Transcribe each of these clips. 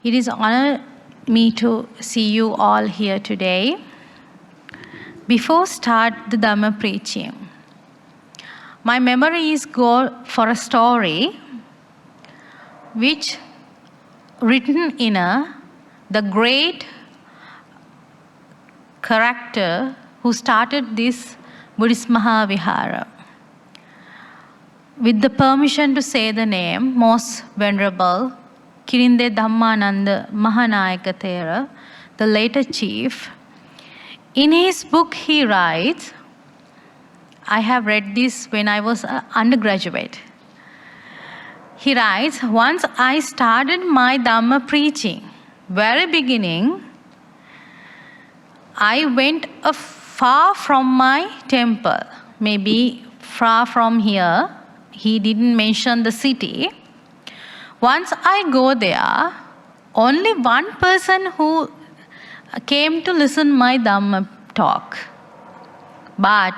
It is an honor me to see you all here today. Before start the Dhamma preaching, my memories go for a story which written in the great character who started this Buddhist Mahavihara. With the permission to say the name, Most Venerable Kirinde Dhammananda Mahanayaka Thera, the later chief. In his book he writes, I have read this when I was an undergraduate. He writes, once I started my Dhamma preaching, very beginning, I went far from my temple, maybe far from here. He didn't mention the city. Once I go there, only one person who came to listen my Dhamma talk. But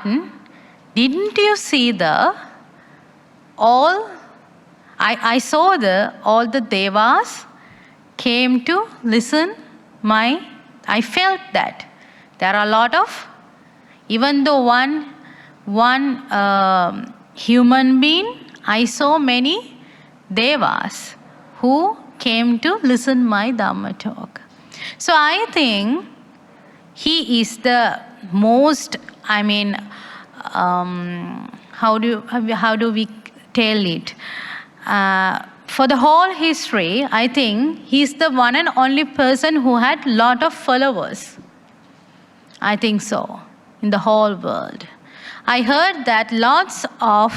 didn't you see I saw all the devas came to listen I felt that. There are a lot of, even though one human being, I saw many devas who came to listen my Dhamma talk. So I think he is the most, how do we tell it? For the whole history, I think he's the one and only person who had lot of followers. I think so, in the whole world. I heard that lots of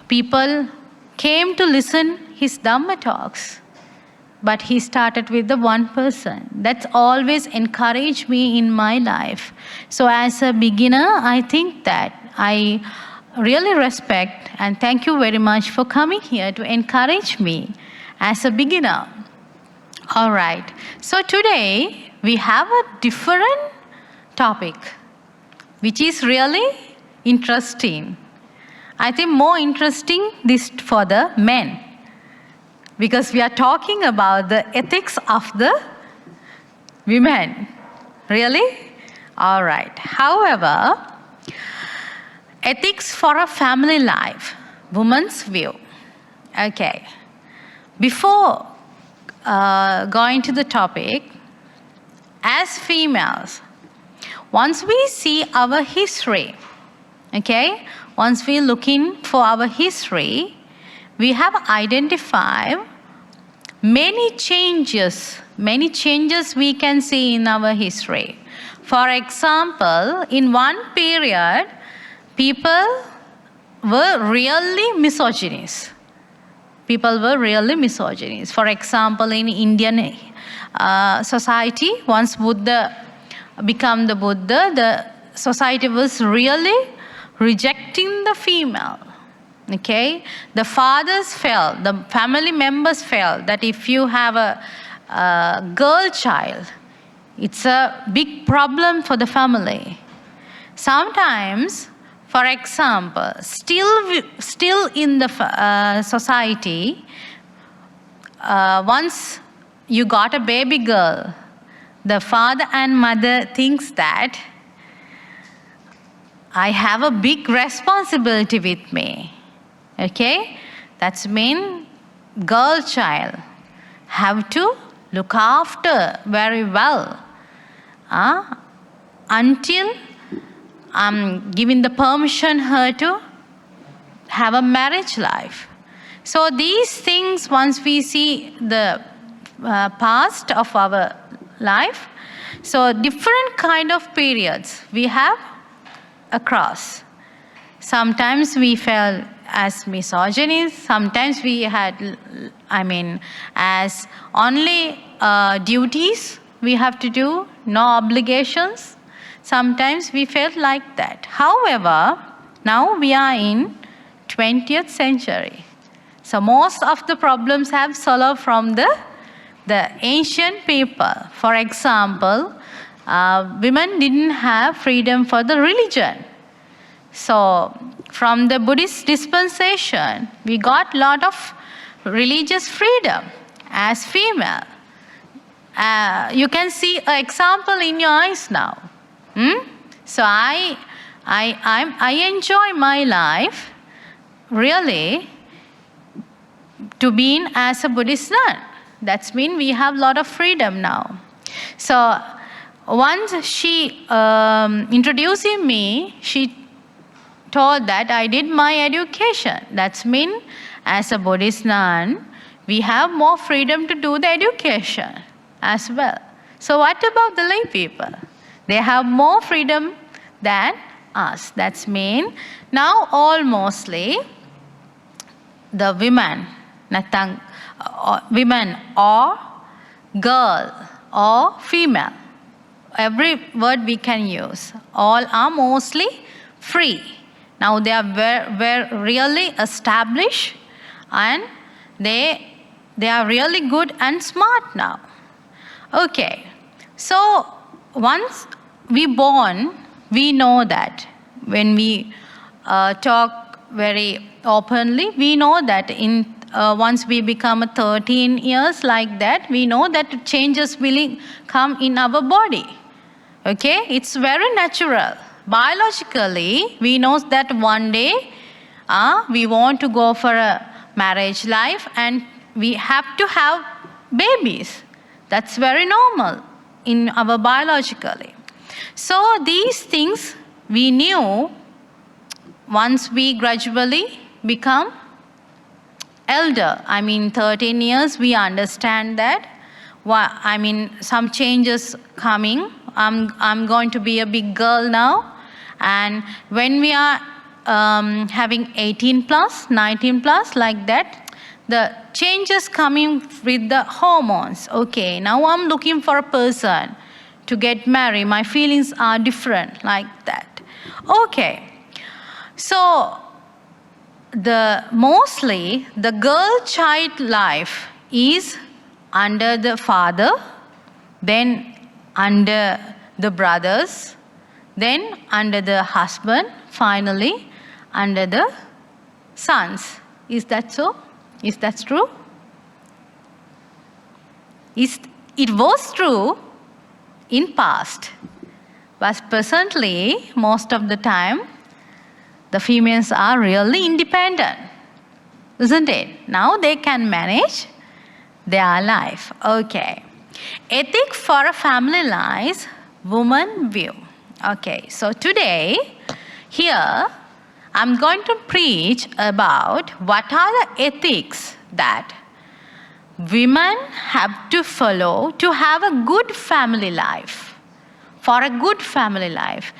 people came to listen his Dhamma talks, but he started with the one person. That's always encouraged me in my life. So as a beginner, I think that I really respect and thank you very much for coming here to encourage me as a beginner. All right, so today we have a different topic, which is really interesting. I think more interesting this for the men, because we are talking about the ethics of the women. Really? All right. However, ethics for a family life, woman's view. Okay. Before going to the topic, as females, once we see our history, okay, once we look in for our history, we have identified many changes we can see in our history. For example, in one period, people were really misogynist. For example, in Indian society, once Buddha became the Buddha, the society was really rejecting the female. Okay, the fathers felt, the family members felt that if you have a girl child, it's a big problem for the family. Sometimes, for example, still in the society, once you got a baby girl, the father and mother thinks that I have a big responsibility with me. Okay, that's mean girl child have to look after very well until I'm giving the permission her to have a marriage life. So these things, once we see the past of our life, so different kind of periods we have across. Sometimes we felt as misogynist, sometimes we had, as only duties we have to do, no obligations. Sometimes we felt like that. However, now we are in 20th century. So most of the problems have solved from the ancient people. For example, women didn't have freedom for the religion. So from the Buddhist dispensation, we got a lot of religious freedom as female. You can see an example in your eyes now. So I enjoy my life really to be as a Buddhist nun. That's mean we have a lot of freedom now. So once she introducing me, she told that I did my education. That's mean as a Buddhist nun, we have more freedom to do the education as well. So what about the lay people? They have more freedom than us. That's mean now almostly the women, women or girl or female, every word we can use, all are mostly free. Now they are very really established and they are really good and smart now. Okay, so once we born, we know that when we talk very openly, we know that in once we become 13 years like that, we know that changes will come in our body. Okay, it's very natural. Biologically, we know that one day we want to go for a marriage life and we have to have babies. That's very normal in our biologically. So these things we knew once we gradually become elder. 13 years, we understand that. Some changes coming. I'm going to be a big girl now. And when we are having 18 plus, 19 plus, like that, the changes coming with the hormones. Okay, now I'm looking for a person to get married. My feelings are different, like that. Okay, so mostly the girl child life is under the father, then under the brothers, then under the husband, finally under the sons. Is that so? Is that true? It was true in past, but presently, most of the time, the females are really independent, isn't it? Now they can manage their life. Okay. Ethic for a family life, woman view. Okay, so today, here, I'm going to preach about what are the ethics that women have to follow to have a good family life. For a good family life.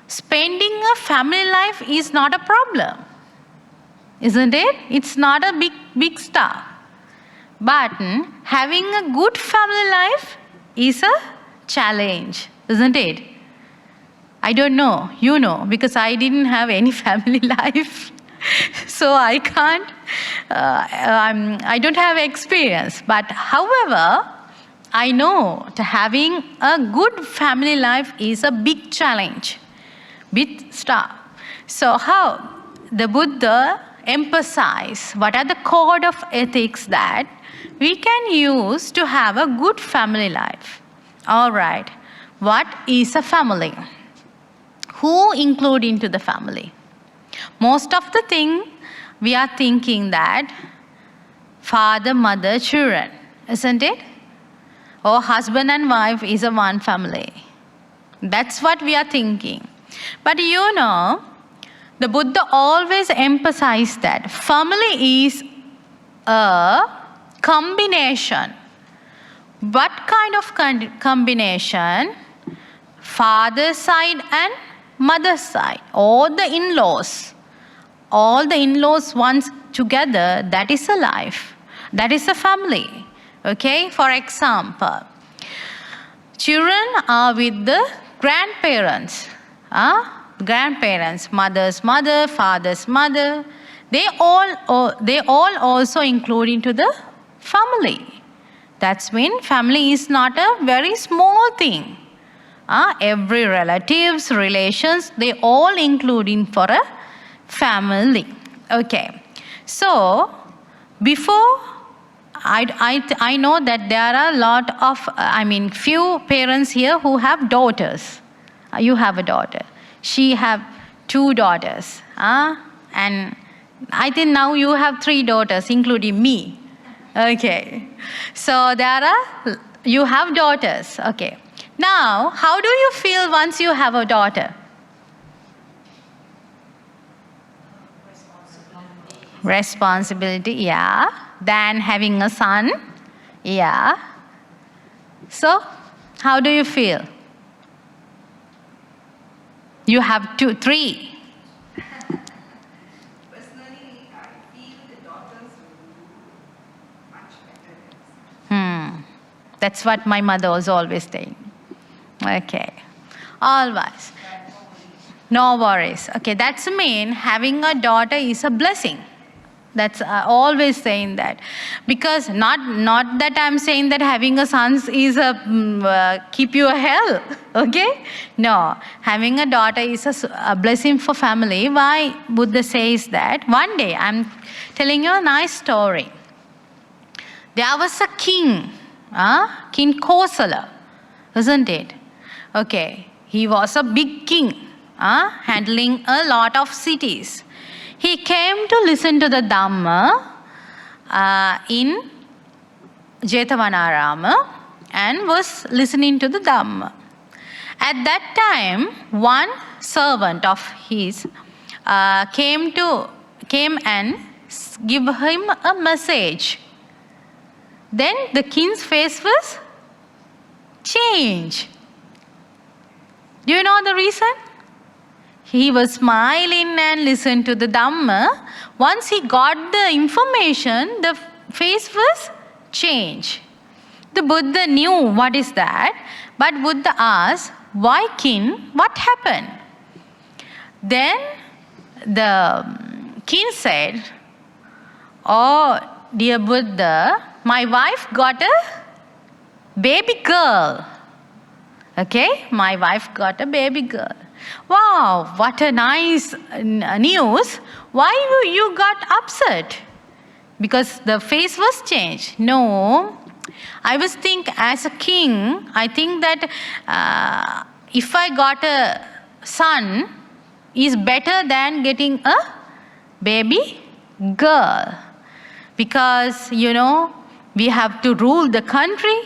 Spending a family life is not a problem, isn't it? It's not a big stuff. But having a good family life is a challenge, isn't it? I don't know, you know, because I didn't have any family life. So I can't, I don't have experience. But however, I know that having a good family life is a big challenge. Big stuff. So how the Buddha emphasized what are the code of ethics that we can use to have a good family life. All right. What is a family? Who include into the family? Most of the thing we are thinking that father, mother, children, isn't it? Or husband and wife is a one family. That's what we are thinking. But you know, the Buddha always emphasized that family is a combination. What kind of combination? Father's side and mother's side. All the in-laws once together, that is a life. That is a family. Okay, for example, children are with the grandparents. Grandparents, mother's mother, father's mother, they all also include into the family. That's mean family is not a very small thing. Every relatives, relations, they all include in for a family. Okay. So before I know that there are a lot of, few parents here who have daughters. You have a daughter. She have 2 daughters. And I think now you have 3 daughters, including me. Okay. So you have daughters. Okay. Now, how do you feel once you have a daughter? Responsibility, yeah. Than having a son, yeah. So, how do you feel? You have 2, 3. Personally, I feel the daughters will do much better. That's what my mother was always saying. Okay. Always. No worries. Okay, that's mean having a daughter is a blessing. That's always saying that, because not that I'm saying that having a son is a keep you a hell. Okay, no, having a daughter is a blessing for family. Why Buddha says that? One day I'm telling you a nice story. There was a king, King Kosala, isn't it? Okay, he was a big king, handling a lot of cities. He came to listen to the Dhamma in Jethavanarama and was listening to the Dhamma. At that time, one servant of his came and give him a message. Then the king's face was changed. Do you know the reason? He was smiling and listened to the Dhamma. Once he got the information, the face was changed. The Buddha knew what is that, but Buddha asked, why king? What happened? Then the king said, oh, dear Buddha, my wife got a baby girl. Okay, my wife got a baby girl. Wow, what a nice news. Why you got upset? Because the face was changed. No, I was think as a king, I think that if I got a son is better than getting a baby girl. Because, we have to rule the country,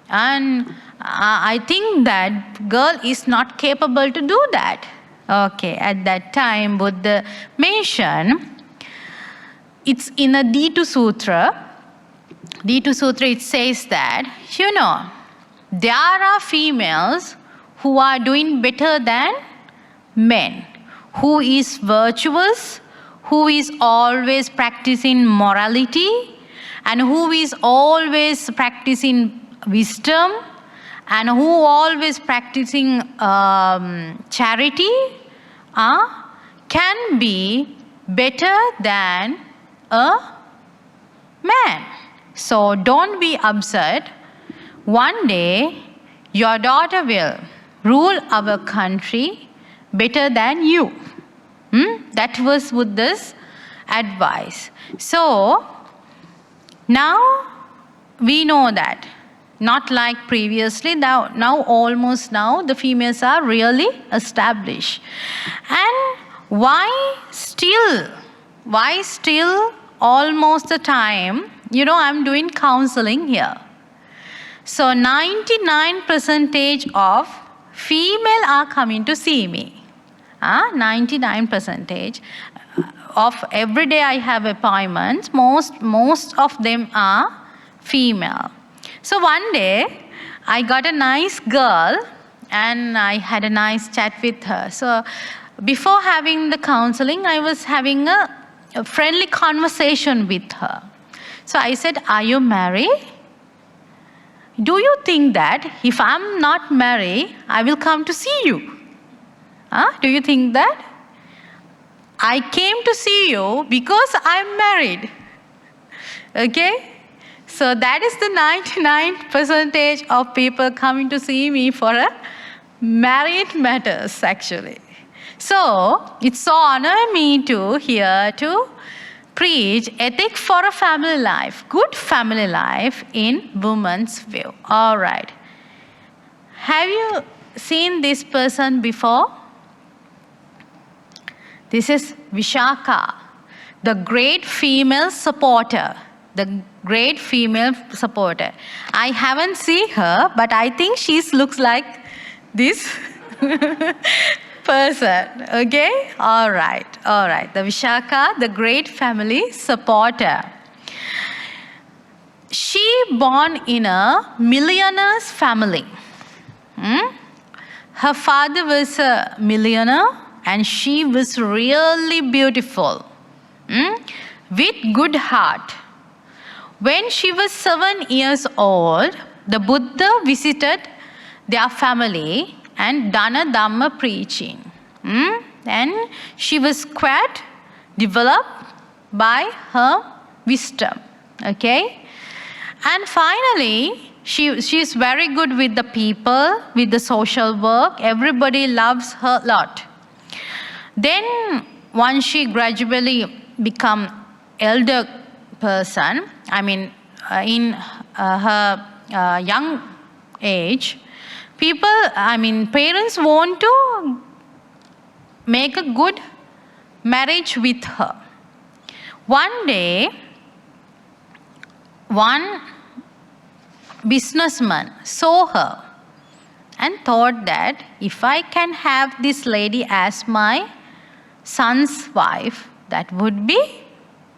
and I think that girl is not capable to do that. Okay, at that time, Buddha mentioned, it's in a D2 Sutra. D2 Sutra, it says that, there are females who are doing better than men, who is virtuous, who is always practicing morality, and who is always practicing wisdom, and who always practicing charity, can be better than a man. So don't be upset. One day, your daughter will rule our country better than you. That was Buddha's advice. So now we know that. Not like previously, now almost now the females are really established. And why still almost the time, I'm doing counseling here. So 99% of female are coming to see me. 99% of every day I have appointments, most of them are female. So one day, I got a nice girl and I had a nice chat with her. So before having the counseling, I was having a friendly conversation with her. So I said, are you married? Do you think that if I'm not married, I will come to see you? Do you think that? I came to see you because I'm married. Okay? So that is the 99% of people coming to see me for a married matters, actually. So it's so honor me to here to preach ethic for a family life, good family life in woman's view. All right. Have you seen this person before? This is Vishaka, the great female supporter. The great female supporter. I haven't seen her, but I think she looks like this person. Okay? All right. All right. The Vishaka, the great family supporter. She born in a millionaire's family. Her father was a millionaire and she was really beautiful, with good heart. When she was 7 years old, the Buddha visited their family and done a Dhamma preaching. And she was quite developed by her wisdom. Okay? And finally, she is very good with the people, with the social work. Everybody loves her a lot. Then once she gradually become elder person, in her young age, parents want to make a good marriage with her. One day, one businessman saw her and thought that if I can have this lady as my son's wife, that would be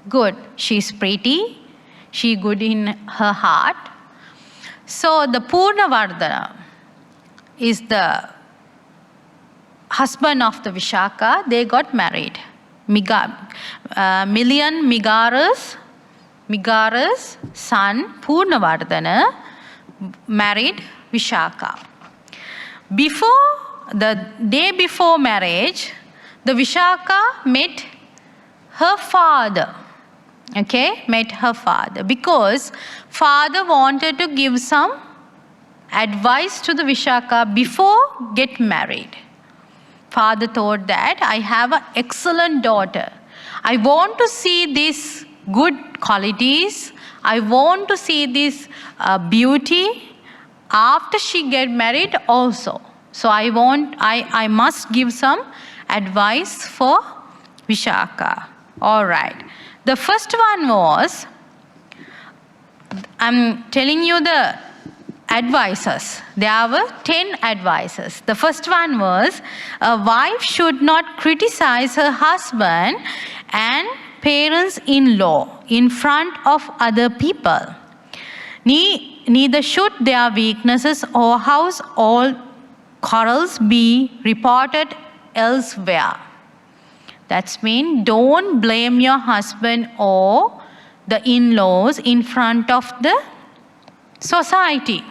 good. She's pretty, she's good in her heart. So the Purnavardhana is the husband of the Vishaka. They got married. Migara's son Purnavardhana married Vishaka. The day before marriage, the Vishaka met her father. Okay, met her father because father wanted to give some advice to the Vishaka before get married. Father thought that I have an excellent daughter. I want to see these good qualities. I want to see this beauty after she get married also. So I must give some advice for Vishaka. All right. The first one was, I'm telling you the advices. There were 10 advices. The first one was, a wife should not criticize her husband and parents-in-law in front of other people. Neither should their weaknesses or household quarrels be reported elsewhere. That means don't blame your husband or the in-laws in front of the society,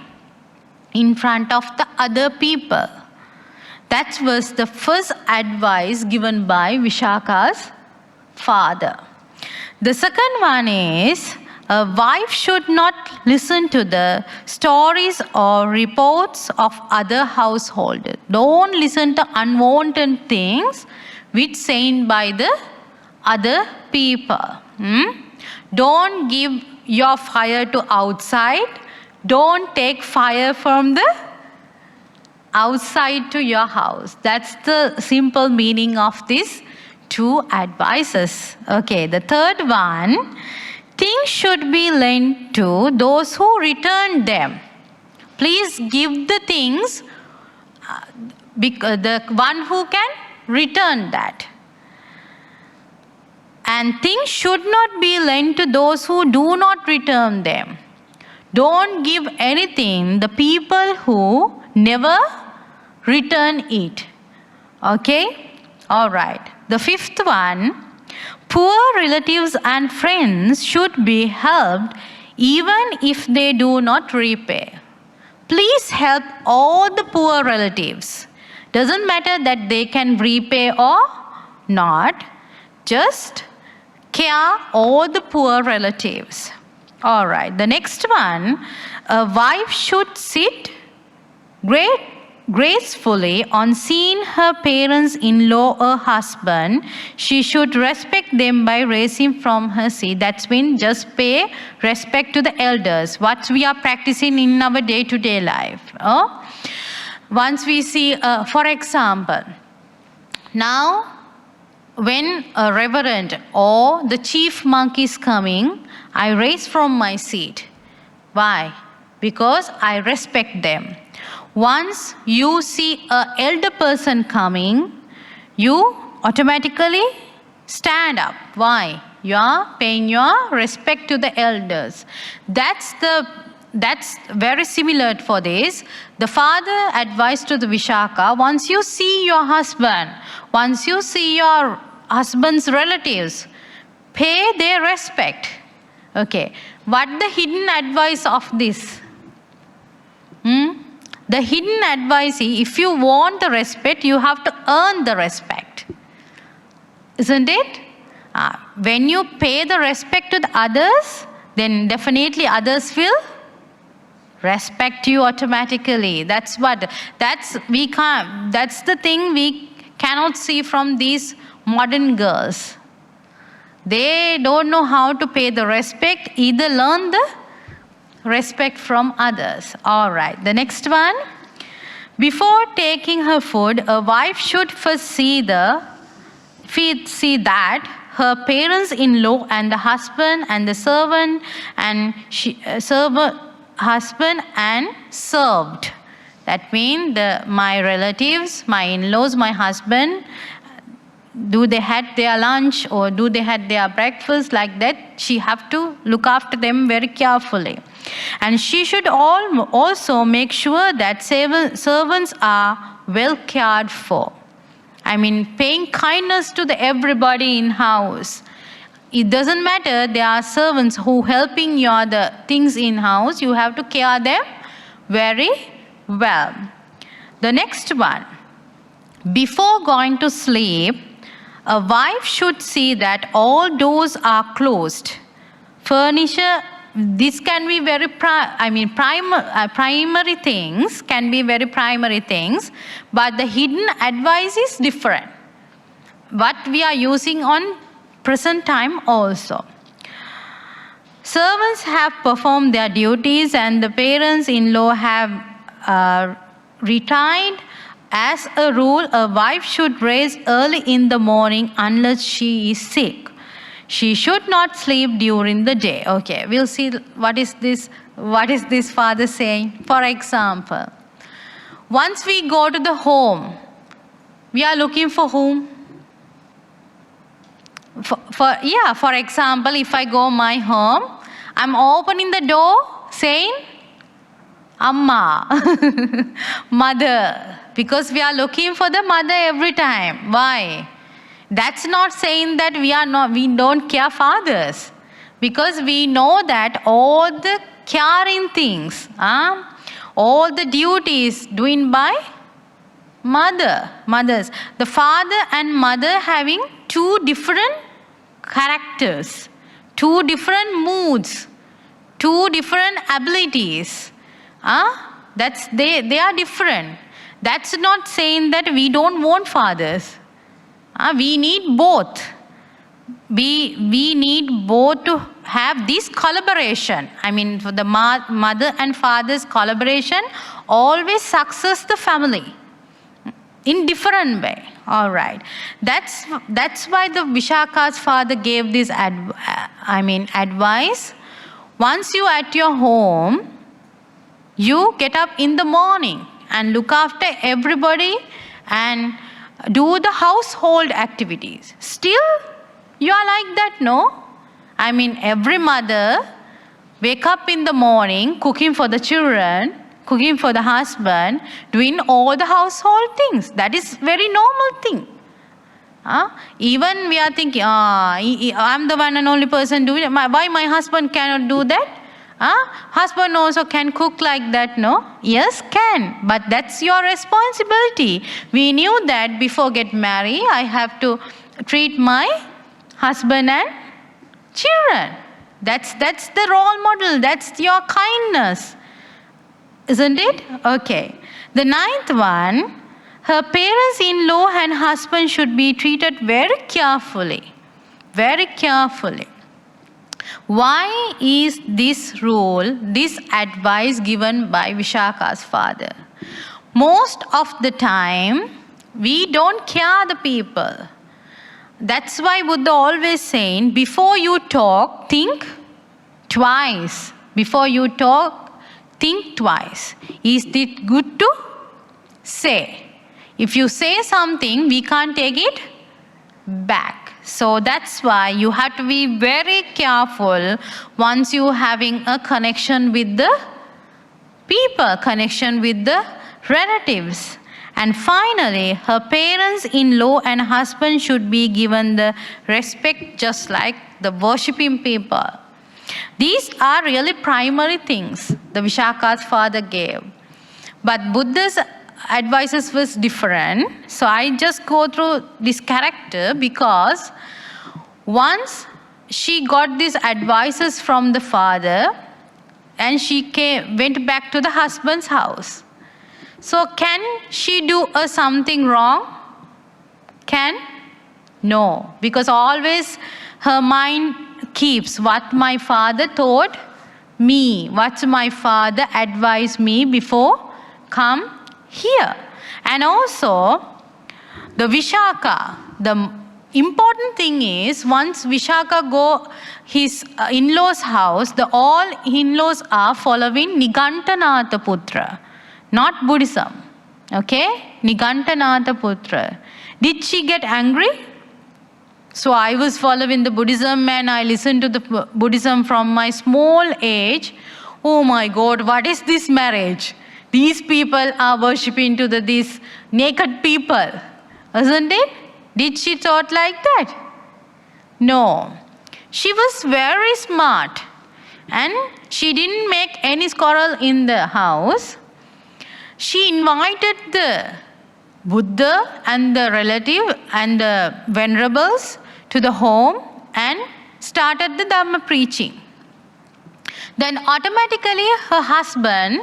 in front of the other people. That was the first advice given by Vishaka's father. The second one is, a wife should not listen to the stories or reports of other householders. Don't listen to unwanted things which said by the other people. Don't give your fire to outside. Don't take fire from the outside to your house. That's the simple meaning of these 2 advices. Okay, the third one, things should be lent to those who return them. Please give the things, the one who can return that. And things should not be lent to those who do not return them. Don't give anything the people who never return it. Okay? All right. The fifth one, poor relatives and friends should be helped even if they do not repay. Please help all the poor relatives. Doesn't matter that they can repay or not. Just care all the poor relatives. All right. The next one, a wife should sit great gracefully on seeing her parents-in-law or husband, she should respect them by raising from her seat. That's mean just pay respect to the elders, what we are practicing in our day-to-day life. Once we see, for example, now when a reverend or the chief monk is coming, I raise from my seat. Why? Because I respect them. Once you see an elder person coming, you automatically stand up. Why? You are paying your respect to the elders. That's very similar for this. The father advised to the Vishaka, once you see your husband, once you see your husband's relatives, pay their respect. Okay. What the hidden advice of this? The hidden advice is, if you want the respect, you have to earn the respect. Isn't it? When you pay the respect to the others, then definitely others will respect you automatically. That's the thing we cannot see from these modern girls. They don't know how to pay the respect, either learn the respect from others. All right, the next one. Before taking her food, a wife should first see that her parents-in-law and the husband and the servant and husband and served. That means my relatives, my in-laws, my husband, do they had their lunch or do they had their breakfast, like that? She have to look after them very carefully. And she should also make sure that servants are well cared for. I mean, paying kindness to everybody in house. It doesn't matter, there are servants who helping you the things in house, you have to care them very well. The next one. Before going to sleep, a wife should see that all doors are closed. Furniture, this can be very primary things, can be very primary things, but the hidden advice is different. What we are using on present time also. Servants have performed their duties and the parents-in-law have retired. As a rule, a wife should rise early in the morning unless she is sick. She should not sleep during the day. Okay, we'll see what is this father saying. For example, once we go to the home, we are looking for whom? For example, if I go my home, I'm opening the door saying, Amma, mother, because we are looking for the mother every time. Why? That's not saying that we don't care fathers, because we know that all the caring things, all the duties doing by mothers. The father and mother having two different characters, two different moods, two different abilities. They are different. That's not saying that we don't want fathers. We need both. We need both to have this collaboration. I mean, for the mother and father's collaboration always success the family in different way. All right. That's why the Vishaka's father gave this advice. Once you at your home, you get up in the morning and look after everybody and do the household activities. Still, you are like that, no? I mean, every mother wake up in the morning, cooking for the children, cooking for the husband, doing all the household things. That is very normal thing. Even we are thinking, I'm the one and only person doing it. Why my husband cannot do that? Husband also can cook like that, no? Yes, can. But that's your responsibility. We knew that before get married, I have to treat my husband and children. That's the role model. That's your kindness. Isn't it? Okay. The ninth one, her parents-in-law and husband should be treated very carefully. Very carefully. Why is this rule, this advice given by Vishaka's father? Most of the time, we don't care the people. That's why Buddha always saying, before you talk, think twice. Before you talk, think twice. Is it good to say? If you say something, we can't take it back. So that's why you have to be very careful once you're having a connection with the people, connection with the relatives. And finally, her parents-in-law and husband should be given the respect just like the worshipping people. These are really primary things the Vishaka's father gave. But Buddha's advices was different. So I just go through this character because once she got these advices from the father and she went back to the husband's house. So can she do something wrong? Can? No, because always her mind keeps what my father taught me, what my father advised me before come here. And also the Vishaka, the important thing is once Vishaka go his in-laws house, the all in-laws are following Nigantanatha Putra, not Buddhism. Okay? Nigantanatha Putra. Did she get angry? So I was following the Buddhism and I listened to the Buddhism from my small age. Oh my God, what is this marriage? These people are worshipping to these naked people, isn't it? Did she thought like that? No. She was very smart and she didn't make any quarrel in the house. She invited the Buddha and the relative and the venerables to the home and started the Dhamma preaching. Then automatically her husband,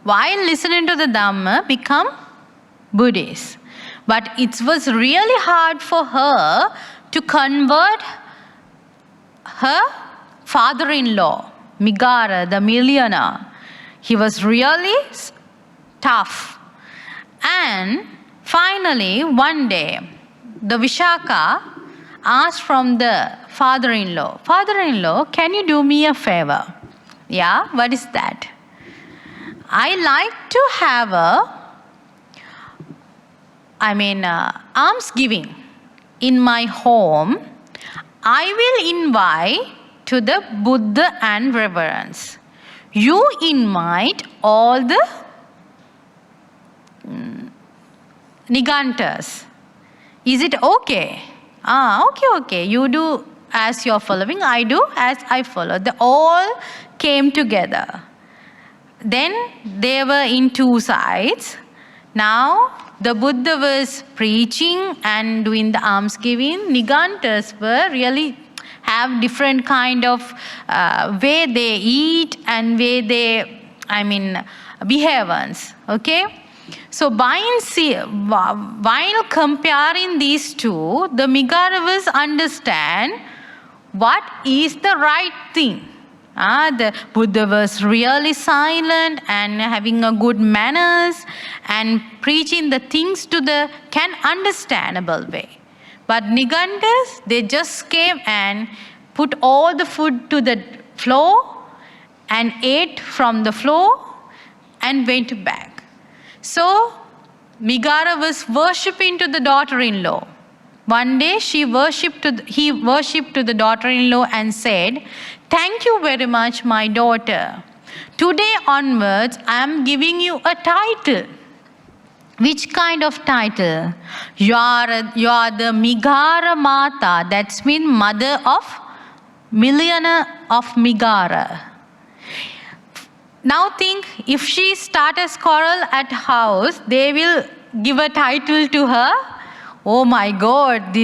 while listening to the Dhamma, become Buddhist. But it was really hard for her to convert her father-in-law, Migara, the millionaire. He was really tough. And finally, one day, the Vishaka asked from the father-in-law, "Father-in-law, can you do me a favor?" "Yeah, what is that?" "I like to have almsgiving in my home. I will invite to the Buddha and reverence. You invite all the Nigantas. Is it okay?" Okay. You do as you're following, I do as I follow. They all came together. Then they were in two sides. Now the Buddha was preaching and doing the almsgiving. Nigantas were really have different kind of way they eat and way they, behaviors. Okay? So while comparing these two, the Migaravas understand what is the right thing. The Buddha was really silent and having a good manners and preaching the things to the understandable way. But Nigantas, they just came and put all the food to the floor and ate from the floor and went back. So Migara was worshipping to the daughter-in-law. One day he worshipped to the daughter-in-law and said, "Thank you very much, my daughter. Today onwards, I am giving you a title." Which kind of title? You are the Migara Mata, that's mean mother of millionaire of Migara. Now think, if she start a quarrel at house, they will give a title to her. Oh my God,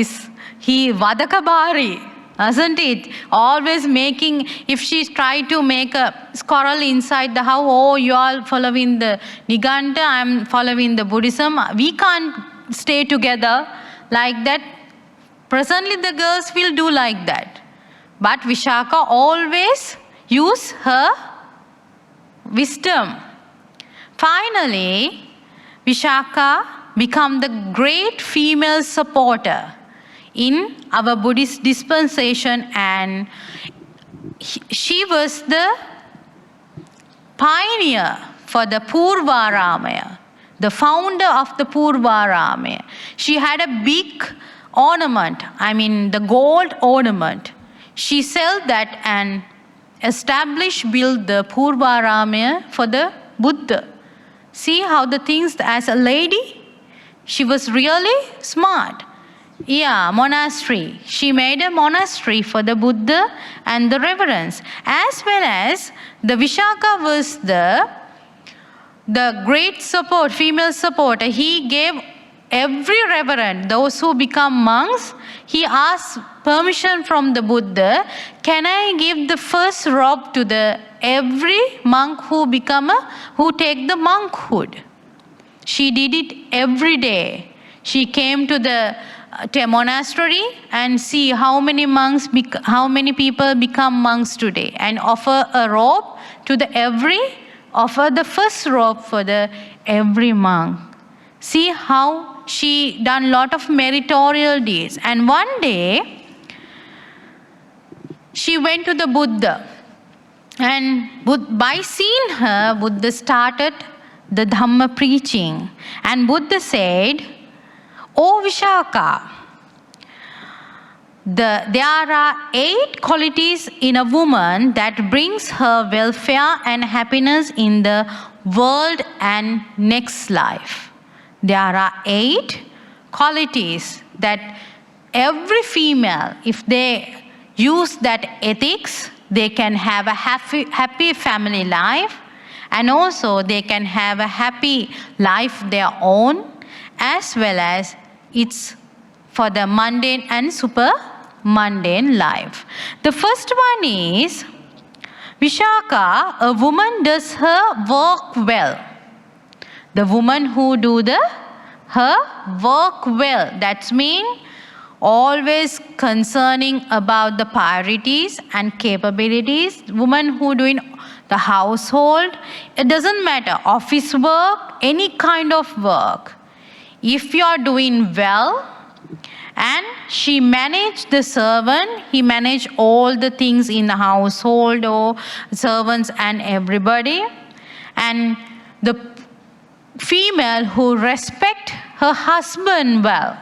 he Vadakabari. isn't it? Always making, if she tried to make a quarrel inside the house, oh, you are following the Niganta, I am following the Buddhism, we can't stay together like that. Presently the girls will do like that. But Vishaka always use her wisdom. Finally, Vishaka become the great female supporter in our Buddhist dispensation, and she was the pioneer for the Purvaramaya, the founder of the Purvaramaya. She had a big ornament, I mean the gold ornament. She sold that and built the Purvaramaya for the Buddha. See how the things, as a lady, she was really smart. Yeah, monastery. She made a monastery for the Buddha and the reverence. As well as the Vishaka was the great support, female supporter. He gave every reverend, those who become monks, he asked permission from the Buddha, can I give the first robe to the every monk who take the monkhood? She did it every day. She came to the monastery and see how many people become monks today, and offer a robe to offer the first robe for the every monk. See how she done lot of meritorial deeds. And one day she went to the Buddha, and by seeing her, Buddha started the Dhamma preaching. And Buddha said, "O Vishaka, there are 8 qualities in a woman that brings her welfare and happiness in the world and next life." There are 8 qualities that every female, if they use that ethics, they can have a happy family life, and also they can have a happy life their own, as well as it's for the mundane and super mundane life. The first one is, Vishaka, a woman does her work well. The woman who do her work well, that means always concerning about the priorities and capabilities. Woman who doing the household, it doesn't matter, office work, any kind of work. If you are doing well, and she managed the servant, he managed all the things in the household, or servants and everybody, and the female who respect her husband well.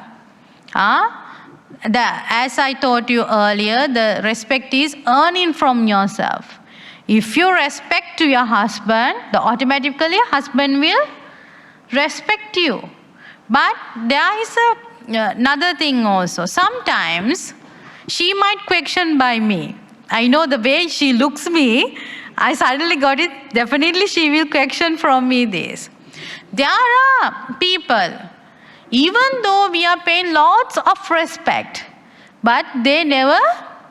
As I taught you earlier, the respect is earning from yourself. If you respect to your husband, automatically husband will respect you. But there is another thing also. Sometimes she might question by me. I know the way she looks me, I suddenly got it, definitely she will question from me this. There are people, even though we are paying lots of respect, but they never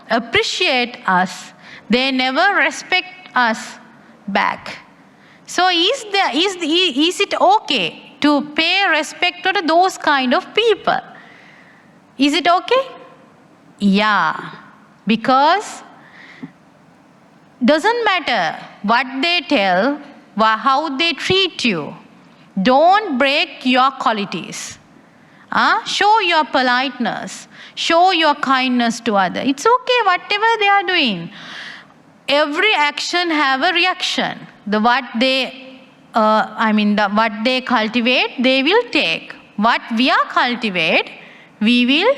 appreciate us. They never respect us back. So is it okay to pay respect to those kind of people? Is it okay? Yeah, because doesn't matter what they tell, how they treat you. Don't break your qualities. Show your politeness. Show your kindness to others. It's okay, whatever they are doing. Every action have a reaction. What they cultivate, they will take. What we are cultivate, we will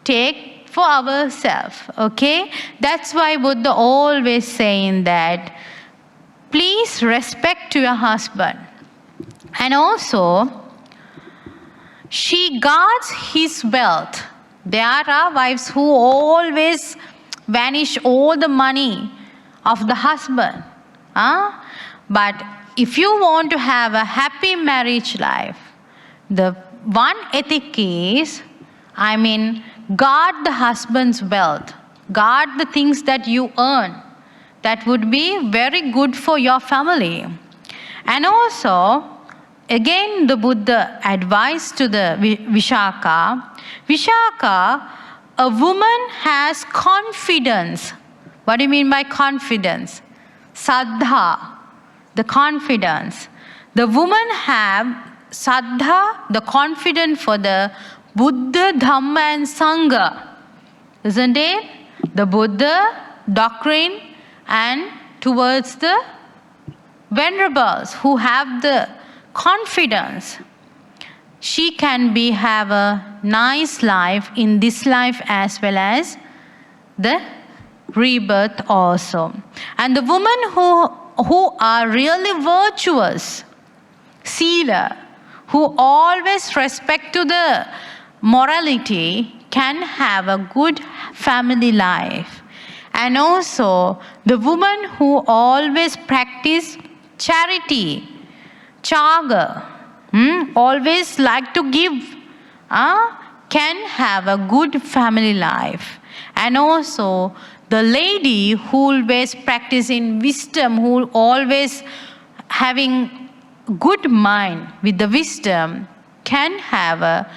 take for ourselves. Okay? That's why Buddha always saying that, please respect to your husband. And also, she guards his wealth. There are wives who always vanish all the money of the husband. But if you want to have a happy marriage life, the one ethic is, guard the husband's wealth. Guard the things that you earn. That would be very good for your family. And also, again, the Buddha advised to the Vishaka, a woman has confidence. What do you mean by confidence? Saddha, the confidence. The woman have saddha, the confidence for the Buddha, Dhamma and Sangha. Isn't it? The Buddha doctrine and towards the venerables who have the confidence. She can have a nice life in this life as well as the rebirth also. And the women who are really virtuous, Sila, who always respect to the morality, can have a good family life. And also the woman who always practice charity, chaga, always like to give, can have a good family life. And also the lady who always practicing wisdom, who always having good mind with the wisdom, can have a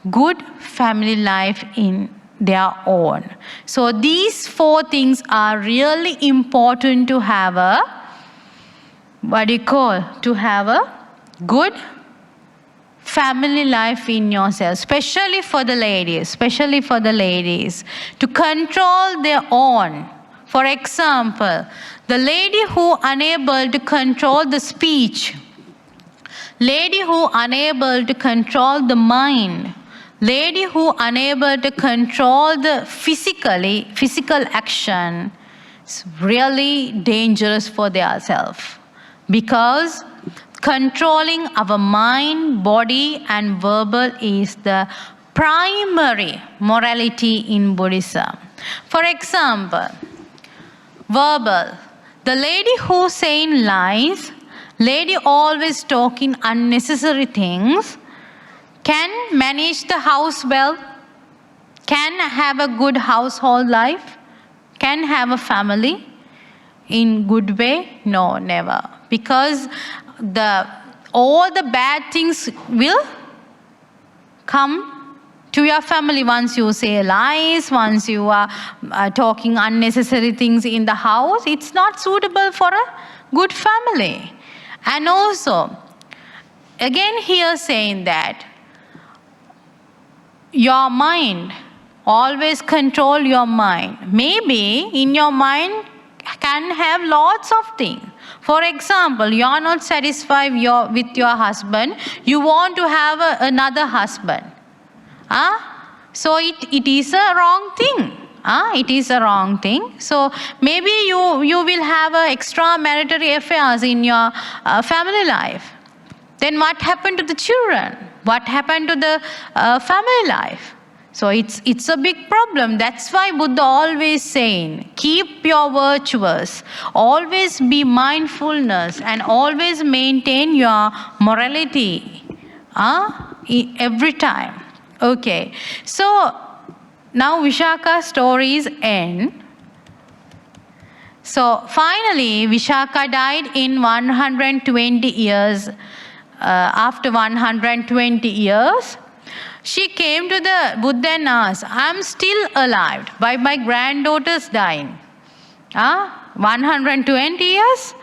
good family life in their own. So these 4 things are really important to have a, to have a good family life in yourself, especially for the ladies, to control their own. For example, the lady who unable to control the speech, lady who unable to control the mind, lady who unable to control the physical action, it's really dangerous for their self, because controlling our mind, body and verbal is the primary morality in Buddhism. For example, verbal, the lady who saying lies, lady always talking unnecessary things, can manage the house well, can have a good household life, can have a family in good way? No, never. Because all the bad things will come to your family once you say lies, once you are talking unnecessary things in the house. It's not suitable for a good family. And also, again here saying that your mind, always control your mind. Maybe in your mind can have lots of things. For example, you are not satisfied with your husband, you want to have another husband. So it is a wrong thing. It is a wrong thing. So maybe you will have extramarital affairs in your family life. Then what happened to the children? What happened to the family life? So it's a big problem. That's why Buddha always saying, keep your virtuous, always be mindfulness, and always maintain your morality every time. Okay, so now Vishaka's stories end. So finally, Vishaka died in 120 years. After 120 years, she came to the Buddha and asked, I'm still alive, but my granddaughter's dying. 120 years?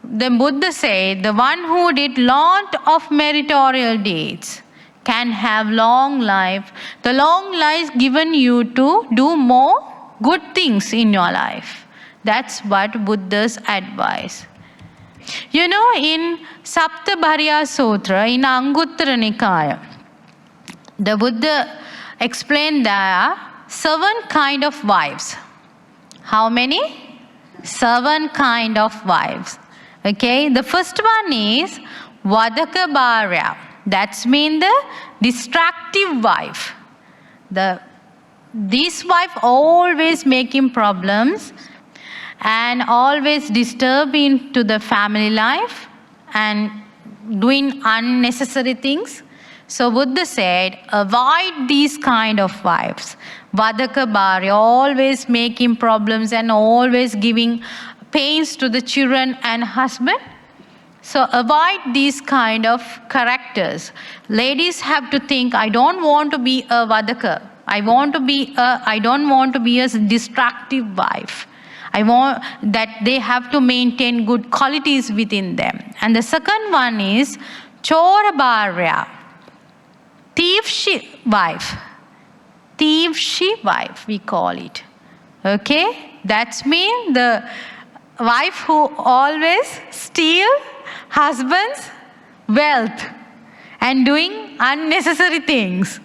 The Buddha said, the one who did lot of meritorious deeds can have long life. The long life given you to do more good things in your life. That's what Buddha's advice. You know, in Saptabharya Sutra, in Anguttara Nikaya, the Buddha explained there are 7 kind of wives. How many? 7 kind of wives. Okay, the first one is Vadaka Bharya. That's mean the distractive wife. This wife always making problems and always disturbing to the family life and doing unnecessary things. So Buddha said, avoid these kind of wives. Vadaka Bharya, always making problems and always giving pains to the children and husband. So avoid these kind of characters. Ladies have to think, I don't want to be a Vadaka. I don't want to be a destructive wife. I want that they have to maintain good qualities within them. And the second one is Chora Bharya, thief wife. Thief wife, we call it. Okay? That means the wife who always steal husband's wealth and doing unnecessary things.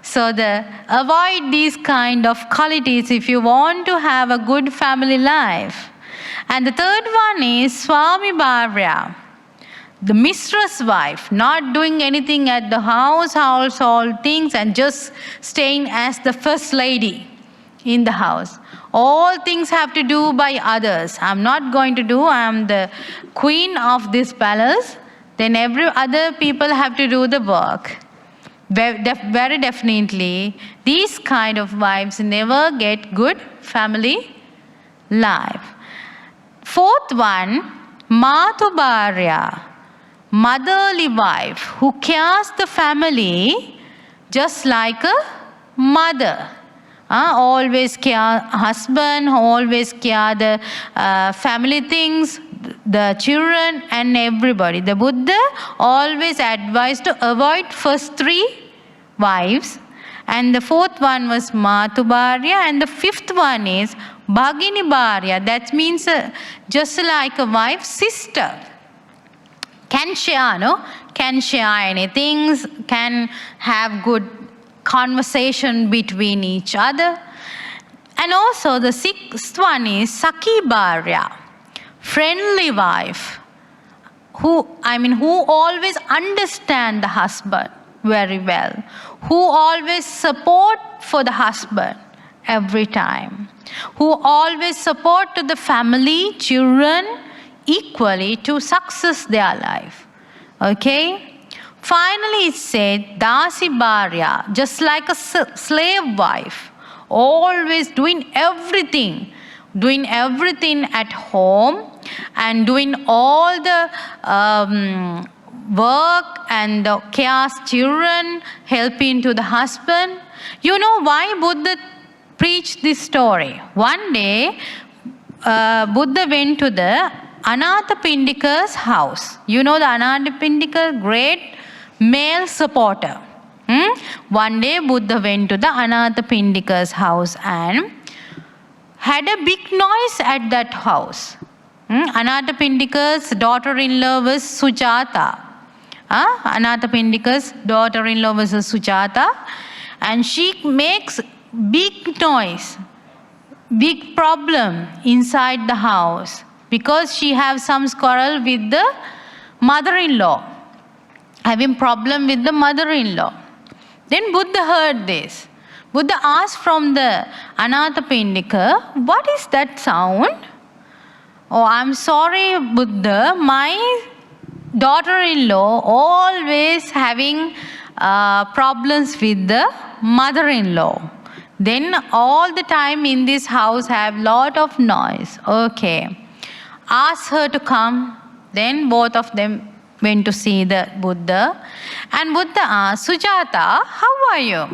So avoid these kind of qualities if you want to have a good family life. And the third one is Swami Bharya, the mistress wife, not doing anything at the house, household things, and just staying as the first lady in the house. All things have to do by others. I'm not going to do, I'm the queen of this palace. Then every other people have to do the work. Very definitely, these kind of wives never get good family life. Fourth one, Matu Bharya, motherly wife who cares the family just like a mother. Always care husband, always care the family things, the children and everybody. The Buddha always advised to avoid first three wives, and the fourth one was Matu Bharya, and the fifth one is Bhagini Bharya. That means just like a wife, sister. Can share, no? Can share anything, can have good conversation between each other. And also the sixth one is Sakhi Bharya, friendly wife, who always understand the husband very well, who always support for the husband every time, who always support to the family, children equally to success their life. Okay? Finally it said Dasi Bharya, just like a slave wife, always doing everything at home and doing all the work and the cares children, helping to the husband. You know why Buddha preached this story? One day, Buddha went to the Anathapindika's house. You know the Anathapindika, great male supporter. One day, Buddha went to the Anathapindika's house and had a big noise at that house. Anathapindika's daughter-in-law was Sujata. Anathapindika's daughter-in-law was Sujata, and she makes big noise, big problem inside the house because she has some quarrel with the mother-in-law, having problem with the mother-in-law. Then Buddha heard this. Buddha asked from the Anathapindika, what is that sound? Oh, I'm sorry, Buddha, my daughter-in-law always having problems with the mother-in-law. Then all the time in this house have lot of noise. Okay. Ask her to come. Then both of them went to see the Buddha. And Buddha asked, Sujata, how are you?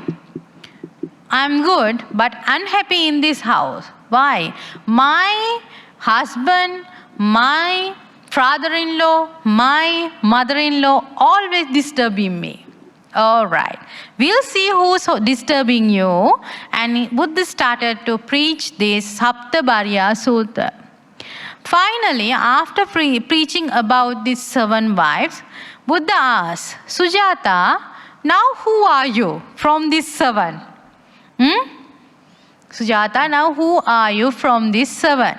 I'm good, but unhappy in this house. Why? My husband, my father-in-law, my mother-in-law always disturbing me. All right. We'll see who's disturbing you. And Buddha started to preach this Saptabharya Sutta. Finally, after preaching about these 7 wives, Buddha asked, Sujata, now who are you from these 7? Sujata, now who are you from these 7?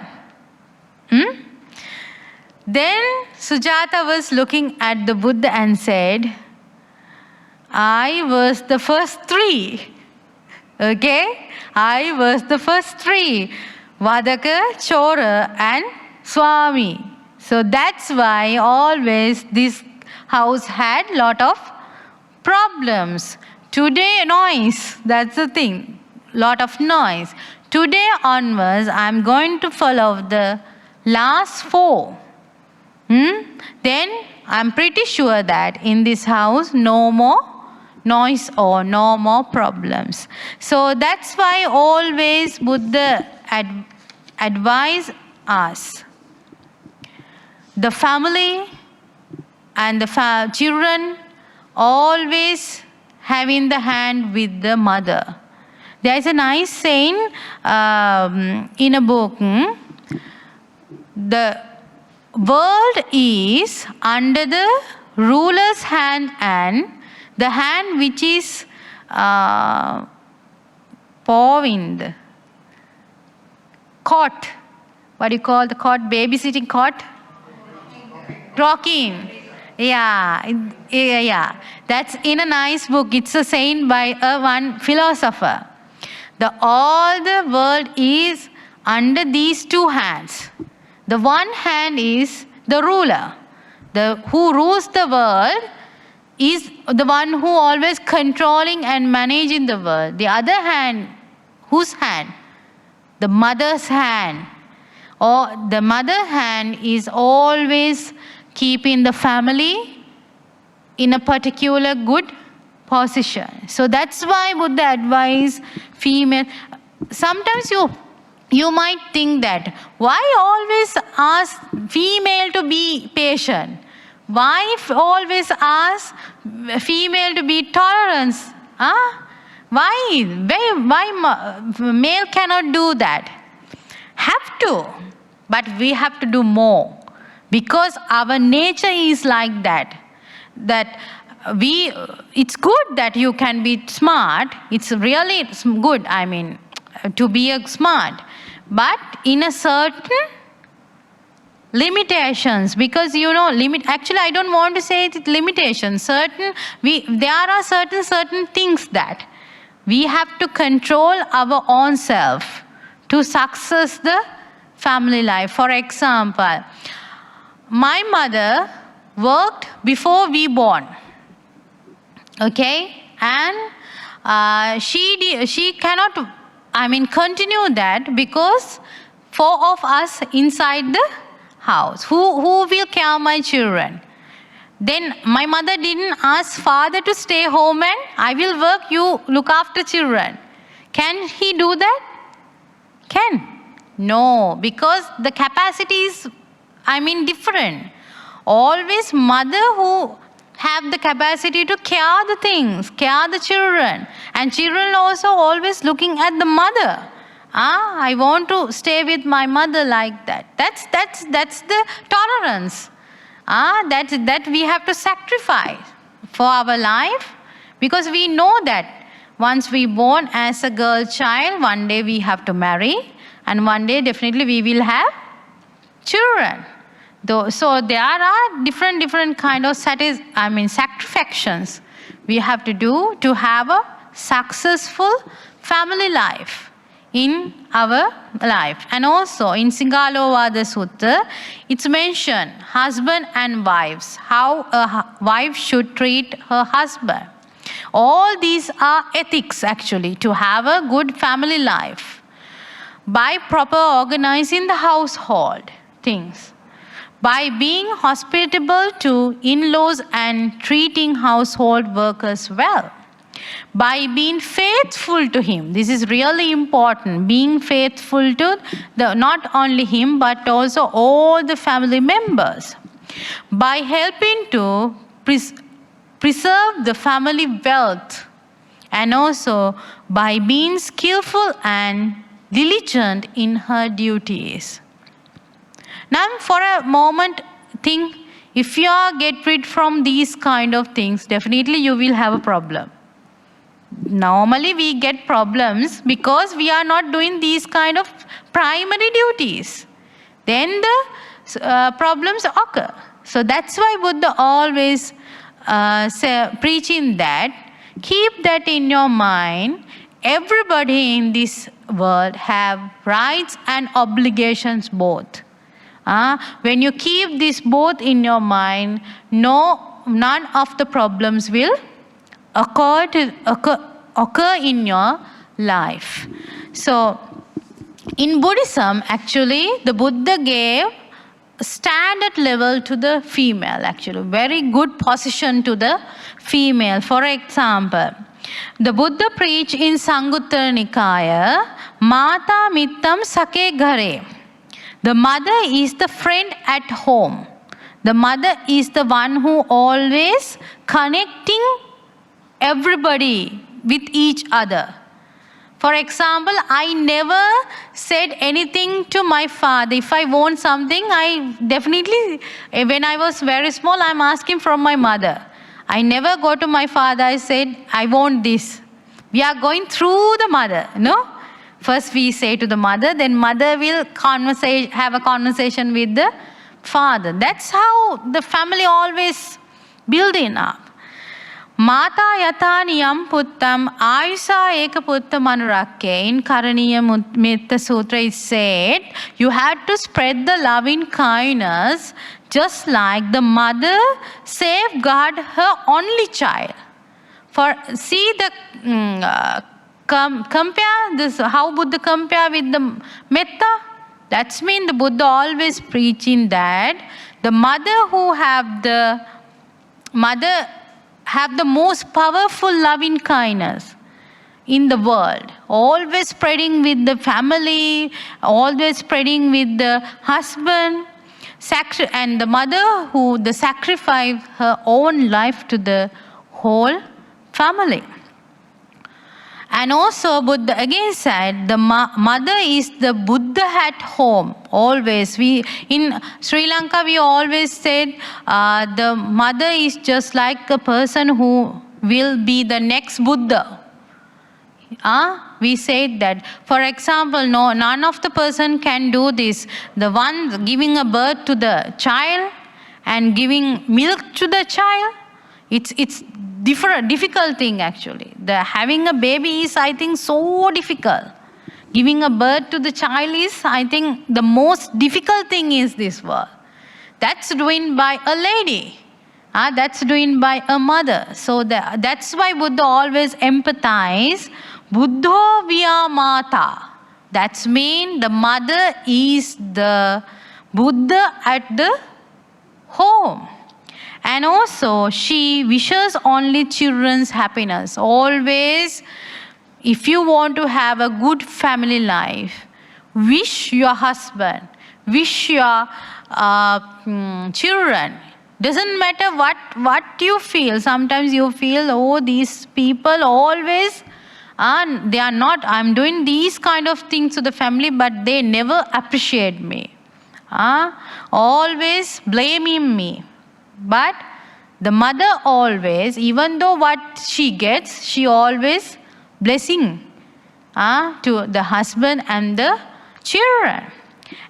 Then Sujata was looking at the Buddha and said, I was the first 3. Okay? I was the first 3. Vadaka, Chora and Swami. So that's why always this house had lot of problems today noise, that's the thing, lot of noise. Today onwards, I'm going to follow the last 4. Then I'm pretty sure that in this house, no more noise or no more problems. So that's why always Buddha advise us. The family and the children always having the hand with the mother. There is a nice saying in a book, the world is under the ruler's hand and the hand which is pawing, cot, what do you call the cot, babysitting cot? Rocking. Yeah. That's in a nice book. It's a saying by one philosopher. All the world is under these 2 hands. The one hand is the ruler. Who rules the world is the one who always controlling and managing the world. The other hand, whose hand? The mother's hand. Or the mother hand is always keeping the family in a particular good position. So that's why Buddha advised female. Sometimes you might think that why always ask female to be patient? Why always ask female to be tolerant? Why male cannot do that? Have to, but we have to do more because our nature is like that. It's good that you can be smart. It's really good, to be smart. But in a certain limitations, because actually I don't want to say it limitations. There are certain things that we have to control our own self to success the family life. For example, my mother worked before we born. Okay, and she cannot continue that because 4 of us inside the house. Who will care my children? Then my mother didn't ask father to stay home and I will work, you look after children. Can he do that? No, because the capacity is different. Always mother who have the capacity to care the things, care the children. And children also always looking at the mother. I want to stay with my mother like that. That's the tolerance. That we have to sacrifice for our life, because we know that once we born as a girl child, one day we have to marry, and one day definitely we will have children. So there are different kind of sacrifices we have to do to have a successful family life in our life. And also in Singalovada Sutta, it's mentioned husband and wives, how a wife should treat her husband. All these are ethics actually to have a good family life by proper organizing the household things, by being hospitable to in-laws and treating household workers well, by being faithful to him. This is really important, being faithful to not only him but also all the family members, by helping to preserve the family wealth, and also by being skillful and diligent in her duties. Now for a moment think, if you get rid from these kind of things, definitely you will have a problem. Normally we get problems because we are not doing these kind of primary duties. Then the problems occur. So that's why Buddha always preaching that, keep that in your mind. Everybody in this world have rights and obligations both. When you keep this both in your mind, none of the problems will occur in your life. So, in Buddhism, actually, the Buddha gave standard level to the female, actually, very good position to the female. For example, the Buddha preached in Sanguttara Nikaya, Mata Mittam Sake Ghare. The mother is the friend at home. The mother is the one who always connecting everybody with each other. For example, I never said anything to my father. If I want something, I definitely, when I was very small, I'm asking from my mother. I never go to my father, I said, I want this. We are going through the mother, no? First we say to the mother, then mother will have a conversation with the father. That's how the family always building up. Mata yatani yam puttam ayusa eka putta manurakke. In Karaniya Metta Sutra it said, you have to spread the loving kindness just like the mother safeguard her only child. For see the compare this, how Buddha compare with the metta. That's mean the Buddha always preaching that the mother have the most powerful loving kindness in the world, always spreading with the family, always spreading with the husband, and the mother who sacrifice her own life to the whole family. And also Buddha again said the mother is the Buddha at home. Always in Sri Lanka we always said the mother is just like a person who will be the next Buddha. We said that. For example, none of the person can do this. The one giving a birth to the child and giving milk to the child, it's difficult thing actually. Having a baby is, I think, so difficult. Giving a birth to the child is, I think, the most difficult thing is this world. That's doing by a lady. That's doing by a mother. So that's why Buddha always empathize. Buddho via mata. That's mean the mother is the Buddha at the home. And also, she wishes only children's happiness. Always, if you want to have a good family life, wish your husband, wish your children. Doesn't matter what you feel. Sometimes you feel, oh, these people always, they are not, I'm doing these kind of things to the family, but they never appreciate me. Always blaming me. But the mother always, even though what she gets, she always blessing to the husband and the children.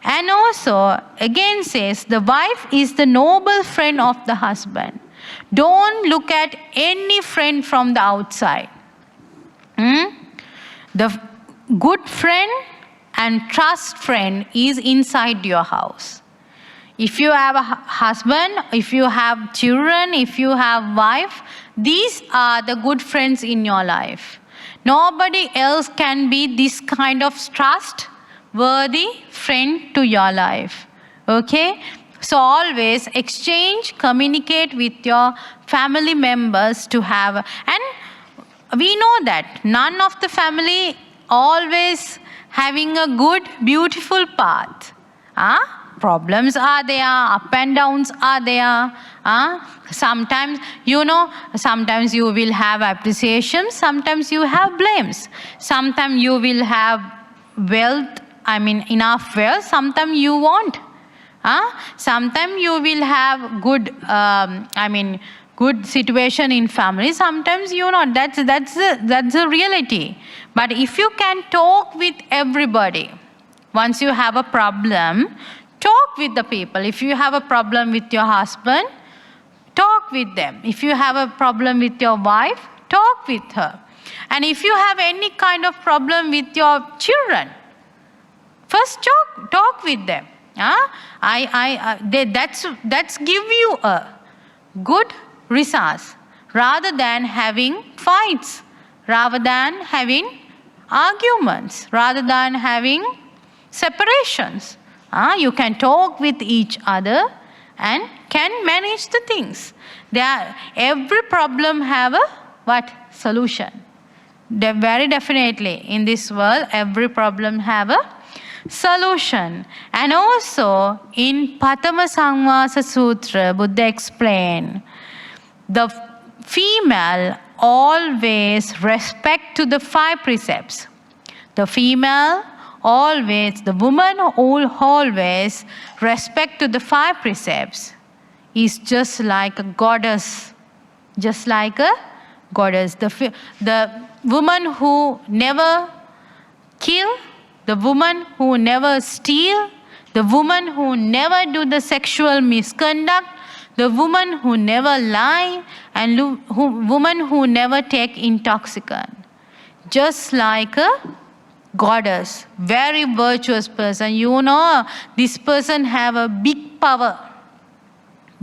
And also, again says, the wife is the noble friend of the husband. Don't look at any friend from the outside. The good friend and trust friend is inside your house. If you have a husband, if you have children, if you have wife, these are the good friends in your life. Nobody else can be this kind of trustworthy friend to your life. Okay? So always exchange, communicate with your family members to have, and we know that none of the family always having a good, beautiful path. Problems are there, up and downs are there. Sometimes, sometimes you will have appreciation, sometimes you have blames. Sometimes you will have wealth, enough wealth, sometimes you won't. Sometimes you will have good, good situation in family. Sometimes that's the reality. But if you can talk with everybody, once you have a problem, talk with the people. If you have a problem with your husband, talk with them. If you have a problem with your wife, talk with her. And if you have any kind of problem with your children, first talk with them. That's give you a good resource. rather than having fights, rather than having arguments, rather than having separations. You can talk with each other and can manage the things. Every problem have a what? Solution. Very definitely in this world, every problem have a solution. And also in Patama Sangvasa Sutra, Buddha explained, the female always respect to the 5 precepts. The female always, the woman always respect to the 5 precepts is just like a goddess. Just like a goddess. The woman who never kill, the woman who never steal, the woman who never do the sexual misconduct, the woman who never lie, and woman who never take intoxicant. Just like a goddess, very virtuous person. You know, this person have a big power.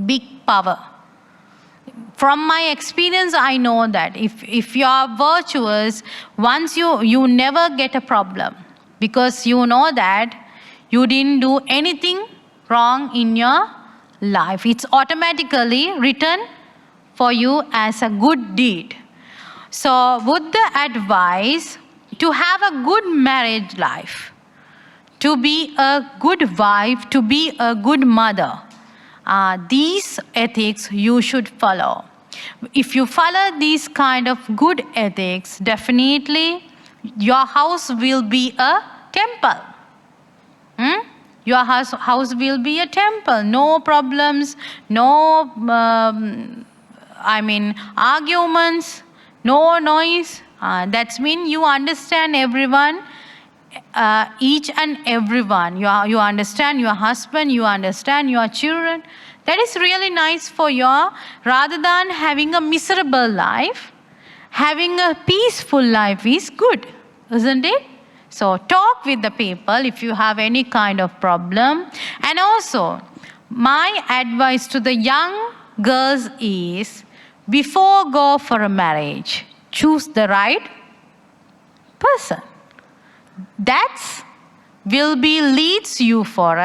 Big power. From my experience, I know that if you are virtuous, once you never get a problem, because you know that you didn't do anything wrong in your life. It's automatically written for you as a good deed. So Buddha advised to have a good marriage life, to be a good wife, to be a good mother. These ethics you should follow. If you follow these kind of good ethics, definitely your house will be a temple. Your house will be a temple. No problems, no arguments, no noise. That means you understand everyone, each and everyone. You understand your husband, you understand your children. That is really nice for you. Rather than having a miserable life, having a peaceful life is good, isn't it? So talk with the people if you have any kind of problem. And also, my advice to the young girls is, before go for a marriage, choose the right person. That will be leads you for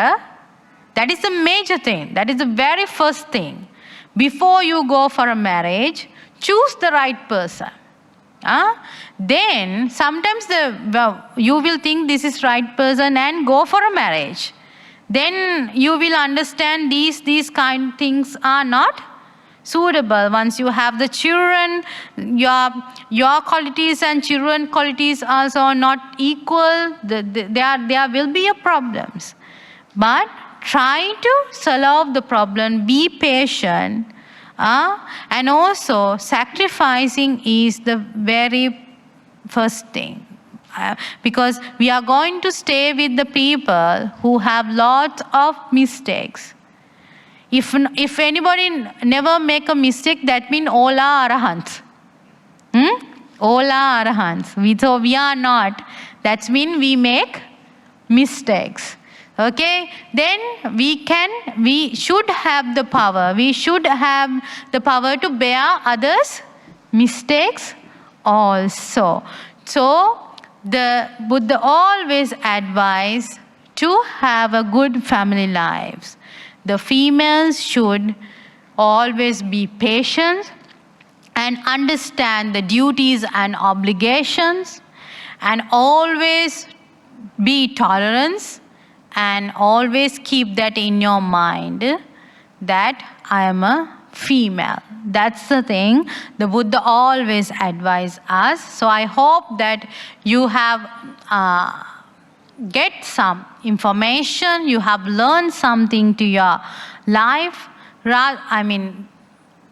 that is the major thing. That is the very first thing. Before you go for a marriage, choose the right person. Then sometimes you will think this is right person and go for a marriage. Then you will understand these kind of things are not suitable. Once you have the children, your qualities and children qualities also are not equal. There will be a problems. But try to solve the problem, be patient, and also sacrificing is the very first thing. Because we are going to stay with the people who have lots of mistakes. If anybody never make a mistake, that means all are arahants. All are arahants. So we are not. That means we make mistakes. Okay, then we should have the power. We should have the power to bear others' mistakes also. So the Buddha always advised to have a good family lives. The females should always be patient and understand the duties and obligations, and always be tolerant, and always keep that in your mind that I am a female. That's the thing the Buddha always advised us. So I hope that you have get some information, you have learned something to your life,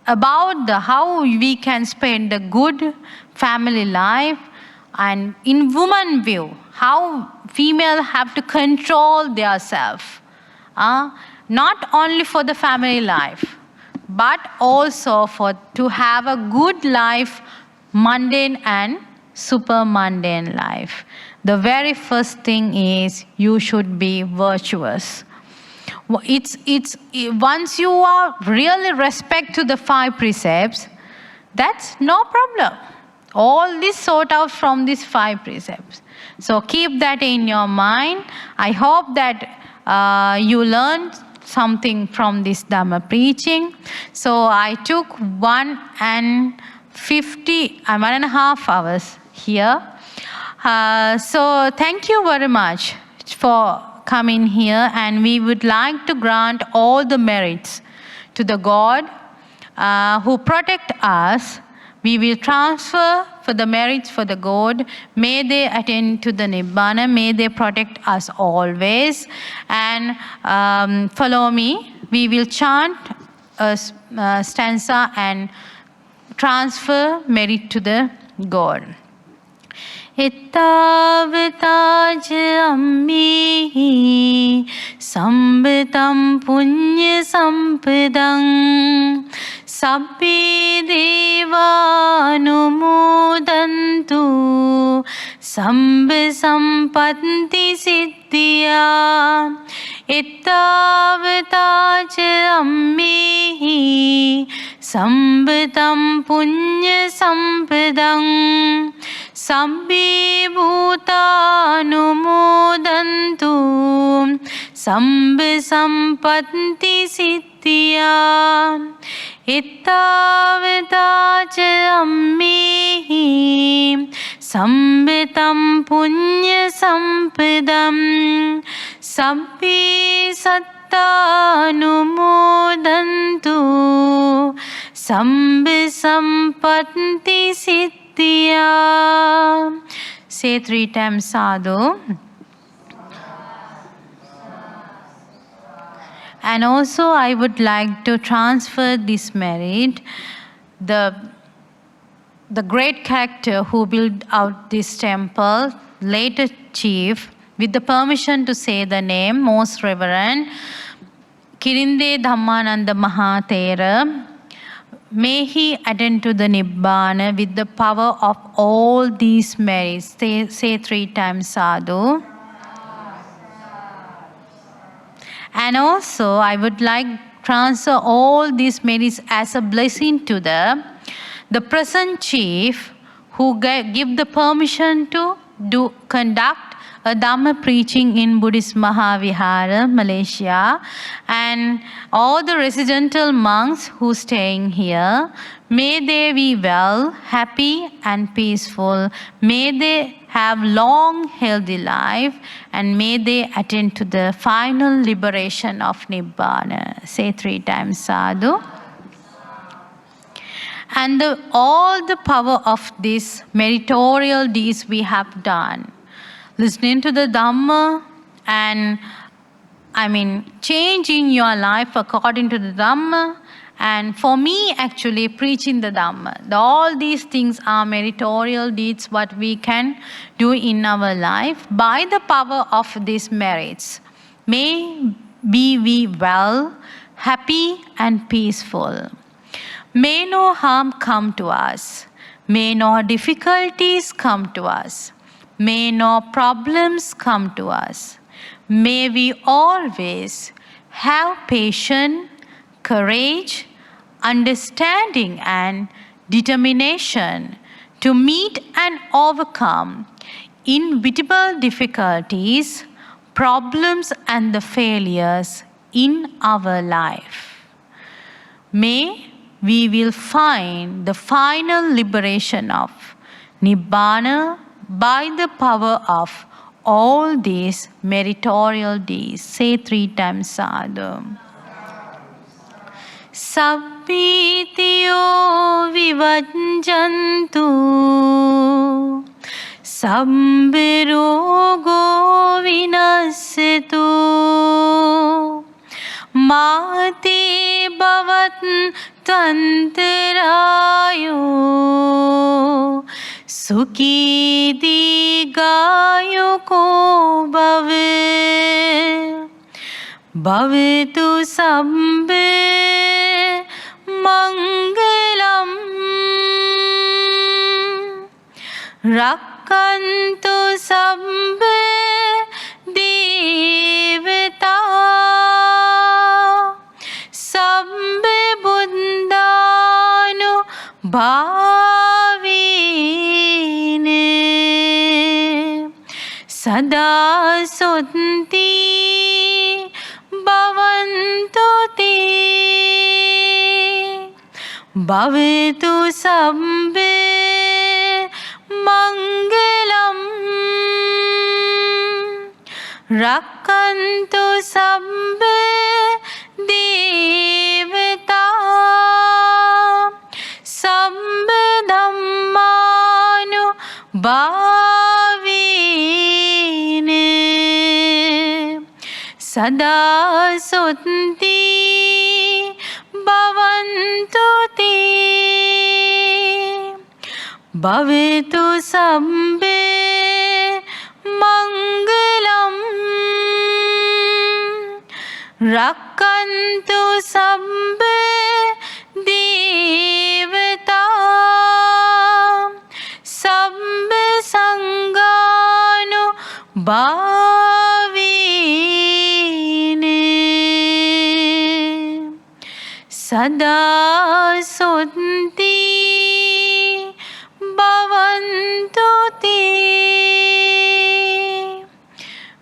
about how we can spend a good family life, and in woman view, how female have to control their self, not only for the family life, but also to have a good life, mundane and super mundane life. The very first thing is you should be virtuous. Once you are really respect to the 5 precepts, that's no problem. All this sort out from these 5 precepts. So keep that in your mind. I hope that you learned something from this Dhamma preaching. So I took 1.5 hours here. So thank you very much for coming here, and we would like to grant all the merits to the God who protect us. We will transfer for the merits for the God. May they attend to the Nibbana. May they protect us always. And follow me. We will chant a stanza and transfer merit to the God. Ittavataj ammihi sambitam punya sampadang sabbi devanumodantu sambhi sampatti siddhya. Ittavataj ammihi sambitam punya sampadang sabbi bhutanumodantu sambhi sampatti siddhya. Ittavataj ammihi sambitam punya sampadam sabbi sattanumodantu sambhi sampatti siddhya. Say 3 times sadhu. And also I would like to transfer this merit, the great character who built out this temple, later chief, with the permission to say the name, Most Reverend Kirinde Dhammananda Mahathera. May he attend to the Nibbana with the power of all these merits. Say 3 times sadhu. And also, I would like to transfer all these merits as a blessing to the present chief who give the permission to conduct a Dhamma preaching in Buddhist Mahavihara, Malaysia, and all the residental monks who staying here. May they be well, happy and peaceful. May they have long, healthy life, and may they attain to the final liberation of Nibbana. Say 3 times sadhu. And all the power of these meritorial deeds we have done, listening to the Dhamma and changing your life according to the Dhamma, and for me actually preaching the Dhamma. All these things are meritorial deeds what we can do in our life by the power of these merits. May we be well, happy and peaceful. May no harm come to us. May no difficulties come to us. May no problems come to us. May we always have patience, courage, understanding and determination to meet and overcome inevitable difficulties, problems and the failures in our life. May we will find the final liberation of Nibbana by the power of all these meritorial deeds. Say 3 times sadhu. Sabbitiyo vivajjantu sabbirogo vinassetu mati bhavat tantarayo sukhi digayo ko bhave bhavetu sabbe mangalam rakkantu sabbe devata sabbe buddhanu භාවීනේ සදා සොත්ති භවන්තු තේ භවෙතු සබ්බේ මංගලම් රක්ඛන්තු සබ්බේ දේවතා සම්බ ධම්මානු භාවීනේ සදා සොත්ති භවන්තු තේ භවෙතු සම්බේ මංගලම් රක්ඛන්තු සම්බේ දේවතා සම්බ සංඝානු භාවීනේ සදා සොත්ති භවන්තු තේ.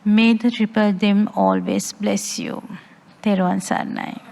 May the triple them always bless you. තෙරුවන් සරණයි.